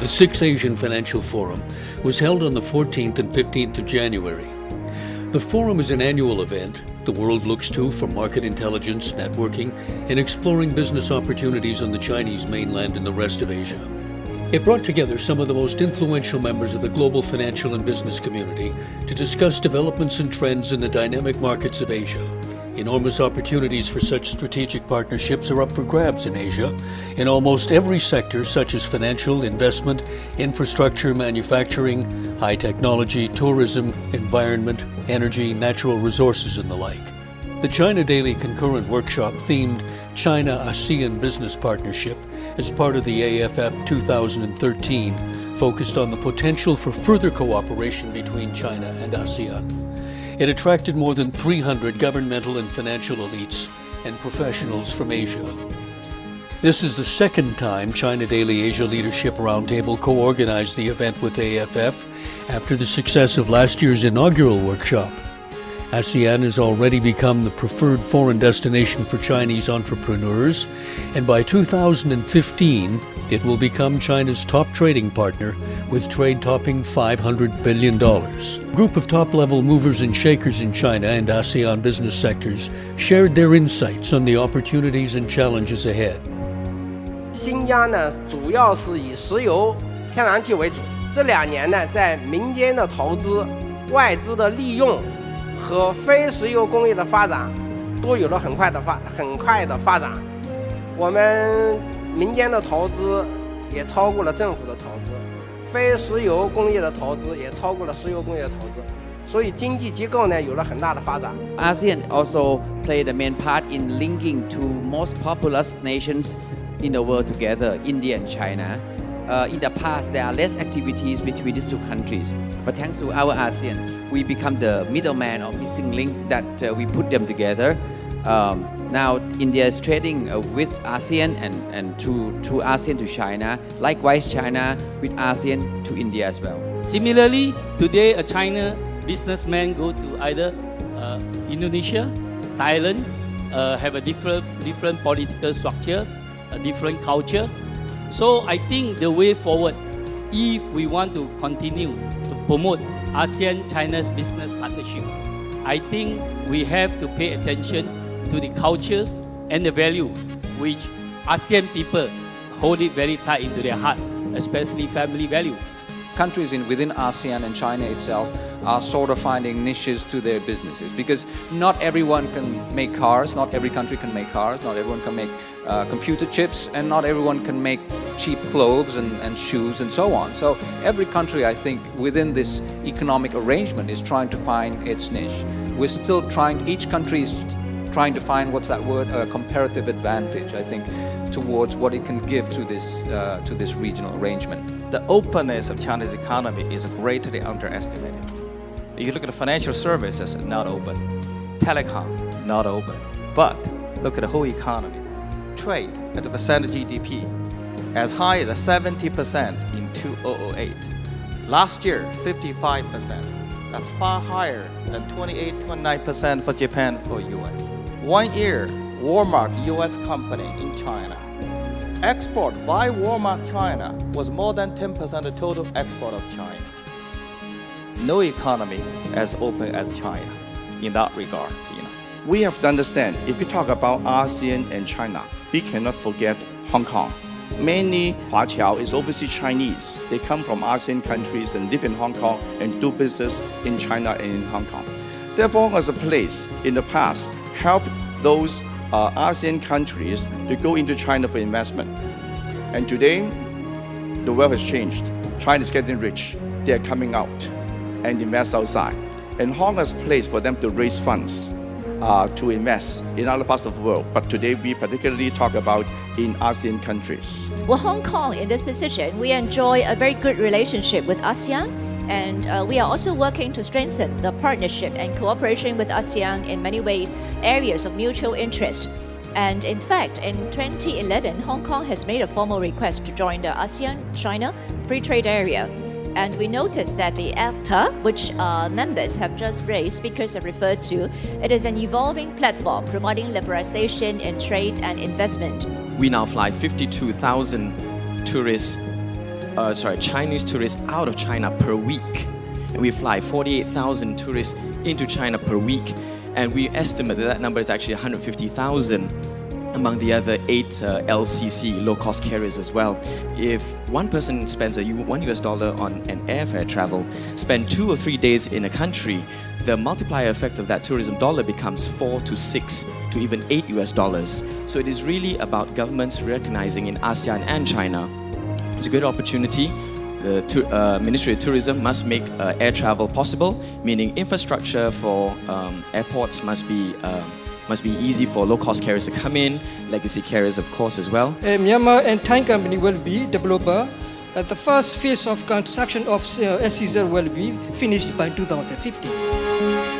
The Sixth Asian Financial Forum was held on the 14th and 15th of January. The forum is an annual event the world looks to for market intelligence, networking, and exploring business opportunities on the Chinese mainland and the rest of Asia. It brought together some of the most influential members of the global financial and business community to discuss developments and trends in the dynamic markets of Asia. Enormous opportunities for such strategic partnerships are up for grabs in Asia, in almost every sector such as financial, investment, infrastructure, manufacturing, high technology, tourism, environment, energy, natural resources, and the like. The China Daily Concurrent Workshop themed China-ASEAN Business Partnership as part of the AFF 2013 focused on the potential for further cooperation between China and ASEAN. It attracted more than 300 governmental and financial elites and professionals from Asia. This is the second time China Daily Asia Leadership Roundtable co-organized the event with AFF after the success of last year's inaugural workshop. ASEAN has already become the preferred foreign destination for Chinese entrepreneurs, and by 2015, it will become China's top trading partner, with trade topping $500 billion. A group of top-level movers and shakers in China and ASEAN business sectors shared their insights on the opportunities and challenges ahead. 新疆呢，主要是以石油、天然气为主。这2年呢，在民间的投资、外资的利用和非石油工业的发展，都有了很快的发展。我们民间的投资也超过了政府的投资，非石油工业的投资也超过了石油工业的投资，所以经济结构呢有了很大的发展。ASEAN also played a main part in linking two most populous nations in the world together, India and China. In the past, there are less activities between these two countries, but thanks to our ASEAN, we become the middleman or missing link that we put them together. Now India is trading with ASEAN and through ASEAN to China. Likewise, China with ASEAN to India as well. Similarly, today a China businessman go to either Indonesia, Thailand, have a different political structure, a different culture. So I think the way forward, if we want to continue to promote ASEAN-China's business partnership, I think we have to pay attention to the cultures and the value which ASEAN people hold it very tight into their heart, especially family values. Countries within ASEAN and China itself are sort of finding niches to their businesses, because not everyone can make cars, not every country can make cars, not everyone can make computer chips, and not everyone can make cheap clothes and shoes and so on. So every country, I think, within this economic arrangement is trying to find its niche. We're still trying, each country is trying to find, what's that word, a comparative advantage, I think, towards what it can give to this regional arrangement. The openness of China's economy is greatly underestimated. If you look at the financial services, not open. Telecom, not open. But look at the whole economy. Trade at the percent of GDP, as high as 70% in 2008. Last year, 55%. That's far higher than 28-29% for Japan, for US. 1 year, Walmart, US company in China. Export by Walmart China was more than 10% of total export of China. No economy as open as China in that regard. We have to understand, if we talk about ASEAN and China, we cannot forget Hong Kong. Many Huaqiao is overseas Chinese. They come from ASEAN countries and live in Hong Kong and do business in China and in Hong Kong. Therefore, as a place in the past, help those ASEAN countries to go into China for investment. And today, the world has changed. China is getting rich. They are coming out and invest outside. And Hong Kong is a place for them to raise funds to invest in other parts of the world. But today, we particularly talk about in ASEAN countries. Well, Hong Kong, in this position, we enjoy a very good relationship with ASEAN. And we are also working to strengthen the partnership and cooperation with ASEAN in many ways, areas of mutual interest. And in fact, in 2011, Hong Kong has made a formal request to join the ASEAN-China Free Trade Area. And we noticed that the AFTA, which members have just raised, speakers have referred to, it is an evolving platform providing liberalization in trade and investment. We now fly 52,000 tourists Chinese tourists out of China per week. And we fly 48,000 tourists into China per week. And we estimate that number is actually 150,000 among the other 8 LCC, low-cost carriers as well. If one person spends $1 on an airfare travel, spend 2 or 3 days in a country, the multiplier effect of that tourism dollar becomes 4 to 6 to even $8. So it is really about governments recognizing in ASEAN and China it's a good opportunity. The Ministry of Tourism must make air travel possible, meaning infrastructure for airports must be easy for low-cost carriers to come in, legacy carriers of course as well. Myanmar and Thai company will be developer. The first phase of construction of SEZ will be finished by 2050.